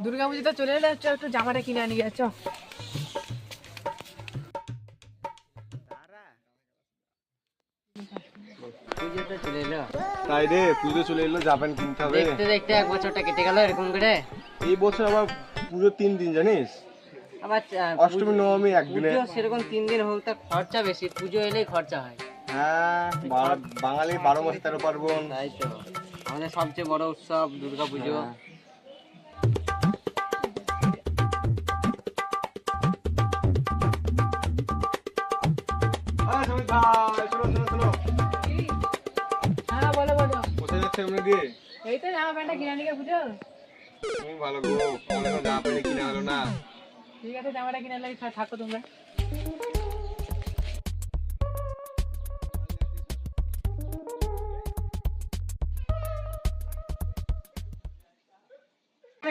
দুর্গা পুজো তো চলে এলো, একটু জামাটা কিনে আনি গে, চ। পুজো তো চলে এলো। তাই রে, পুজো চলে এলো, জাপান কিনতে হবে। দেখতে দেখতে এক বছরটা কেটে গেল এরকম করে। এই বছর আবার পুজো 3 দিন জানিস, আবার অষ্টমী নবমী একদিনে। পুজো সেরকম 3 দিন হোক, তা খরচা বেশি, পুজো এলেই খরচা হয়। হ্যাঁ, বাঙালি 12 মাসে 13 পার্বণ। তাই তো আমাদের সবচেয়ে বড় উৎসব দুর্গা পুজো। হ্যাঁ। শোনো শোনো শোনো, হ্যাঁ বলো বলো। কোথায় যাচ্ছে আমরা দিয়ে? এই তো জামা প্যান্টটা কিনে আনি গে পুজো। তুমি ভালো গো, আমার এখন জামা প্যান্ট কিনা হলো না। ঠিক আছে, জামাটা কিনে আনলে থাকো তোমরা।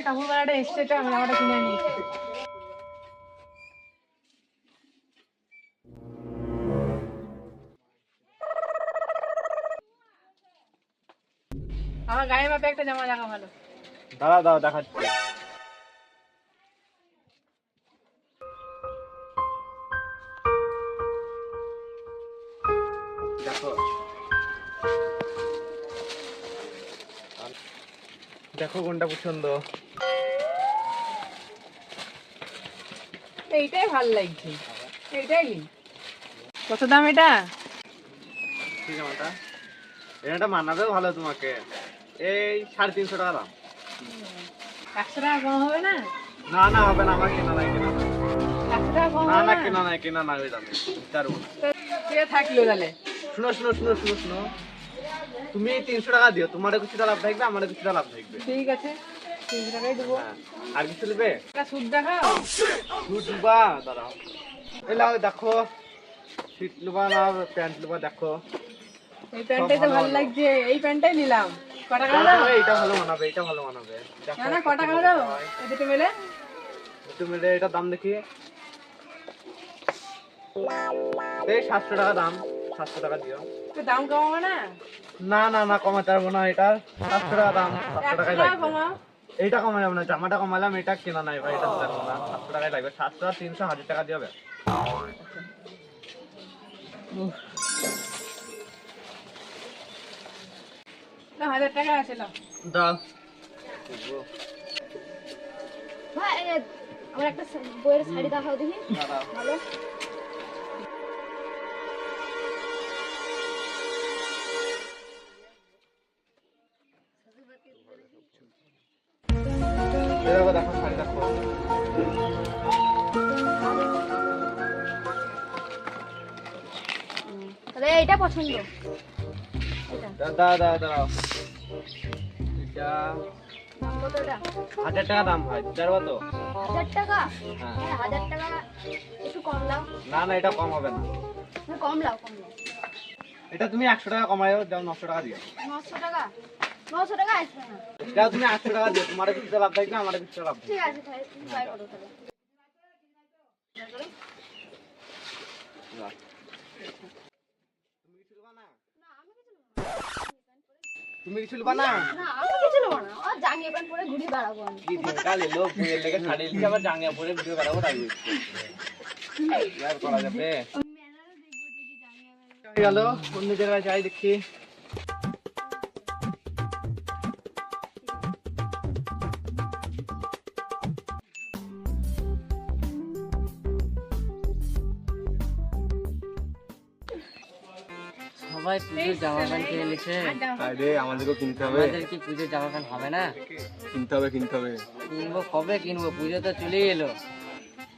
কাপড় বেলাটা এসছে, তো আমি জামাটা কিনে আনি। আমার গায়ে মাপে একটা জামা দেখা ভালো। দাঁড়া দাঁড়া, দেখাচ্ছি। দেখো দেখো কোনটা পছন্দ। এইটাই ভালো লাগছে, এইটাই নি। কত দাম এটা? ঠিক আছে, এটা মানাবেও ভালো তোমাকে। এই 350 টাকা দাম। 100 টাকা কম হবে না? না না, হবে না, আমার কেনা নাই, কেনা নাই। 100 টাকা কম না হবে না, না? কেনা নাই, কেনা নাই, ওই দামে পারবো না। কে থাকলো তাহলে? শুনো শুনো শুনো শুনো শুনো, তুমি 300 টাকা দিও, তোমারও কিছুটা লাভ থাকবে, আমারও কিছুটা লাভ থাকবে। ঠিক আছে, 300 টাকাই দেবো। হ্যাঁ, আর কিছু নেবে? একটা সুদ দেখাও। শুট লুবা, দাঁড়াও। এই লাও, দেখো শুট লুবা না প্যান্ট লুবা, দেখো। এই প্যান্টটাই তো ভালো লাগছে, এই প্যান্টটাই নিলাম। ক টাকা হলো? এটা ভালো মানাবে, এটা ভালো মানাবে। দেখো, না না, ক টাকা হলো এই দুটো মিলে? তুমি এটা দাম দেখি। এই 700 টাকা দাম, 700 টাকা দিও। একটু দাম কমাবো না? না না না, কমাতে পারবো না, এটা 700 টাকা দাম, 700 100 টাকাই টাকা লাগবে। কমাও। এইটা কমা যাবে না, জামাটা কমালাম, এটা কেনা নাই ভাই, এটা লাগবে না, 700 টাকাই লাগবে। 700 আর 300, 1000 টাকা দিয়ে হবে। না, 1000 টাকা আছে, নাও। দাও। ভাই আমার একটা বইয়ের শাড়ি দেখাও দেখি ভালো। দেখো দেখো, শাড়ি দেখো। তাহলে এইটা পছন্দ, এটা দাঁড়াও। এটা দাম কত? এটা 1000 টাকা দাম ভাই, পারবো তো? 1000 টাকা? হ্যাঁ। হ্যাঁ 1000 টাকা একটু কম লাও। না না, এটা কম হবে না। না, কম লাও, কম লাও। এটা তুমি 100 টাকা কমায়ও, যাও 900 টাকা দিও। 900 টাকা? 900 টাকা আসবে না। যাও তুমি 800 টাকা দিও, তোমার কিছুটা লাভ থাকবে, আমার কিছুটা লাভ থাকবে। ঠিক আছে, তাহলে তুমি ট্রাই করো তাহলে। তুমি কিছু লবা না? না, আমি কিছু নেবো না। আর জাঙ্গিয়া প্যান্ট পরে ঘুরে বেড়াবো আমি। কি দিনকাল এলো, বইয়ের লেগে শাড়ি লিখে আবার জাঙ্গিয়া পরে ভিডিও বানাবো, তাই আর করা যাবে? হয়ে গেল, অন্য জায়গায় যাই দেখি। সবাই পুজোর জামা প্যান্ট কিনে নিছে, আরে আমাদেরকেও কিনতে হবে, আমাদের কি পুজোর জামা প্যান্ট হবে না? কিনতে হবে, কিনতে হবে। কিনবো, কবে কিনবো? পুজো তো চলেই এলো।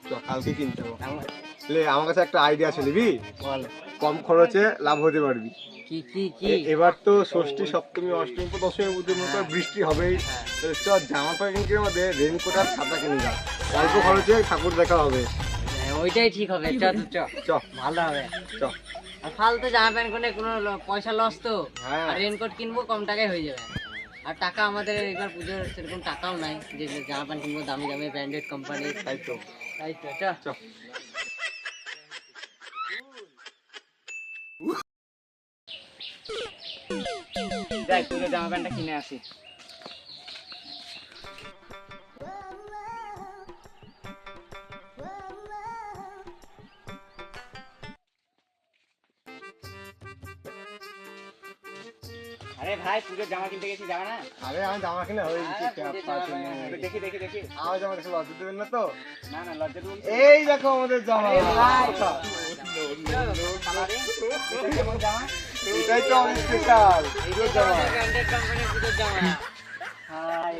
চ, কালকে কিনতে হবে। আমার- লে, আমার কাছে একটা আইডিয়া আছে, নিবি? বল, কম খরচে লাভ হতে পারবি। কি কি কি? এবার তো ষষ্ঠী, সপ্তমী, অষ্টমী, দশমী পুজোর মতো বৃষ্টি হবেই। তাহলে চ, জামা প্যান্ট কিনে মধ্যে রেনকোট আর ছাতা কিনে যা, অল্প খরচে ঠাকুর দেখা হবে। হ্যাঁ, ওইটাই ঠিক হবে। চ তো, চ চ ভালো হবে। চ। আর ফালতু জামা প্যান্ট কিনে কোনো পয়সা লস তো। হ্যাঁ। আর রেনকোট কিনবো, কম টাকায় হয়ে যাবে। আর টাকা আমাদের এবার পুজোর সেরকম টাকাও নাই যে জামা প্যান্ট কিনবো দামি দামি ব্র্যান্ডেড কোম্পানি। তাই তো। তাই তো, চ। চ। যাই পুজোর জামা প্যান্টটা কিনে আসি। আরে ভাই পুজোর জামা কিনতে গেছি, যাবে না? আরে আমি জামা কিনে হয়ে গেছি দেখি দেখি দেখি। আমার জামা কিছু লজ্জা দেবেন না তো? না না লজ্জা বলছি। এই দেখো আমাদের জামা এটা কেমন জামা? এটাই তো আমাদের স্পেশাল পুজোর জামা। ব্র্যান্ডেড কোম্পানির পুজোর জামা। হায়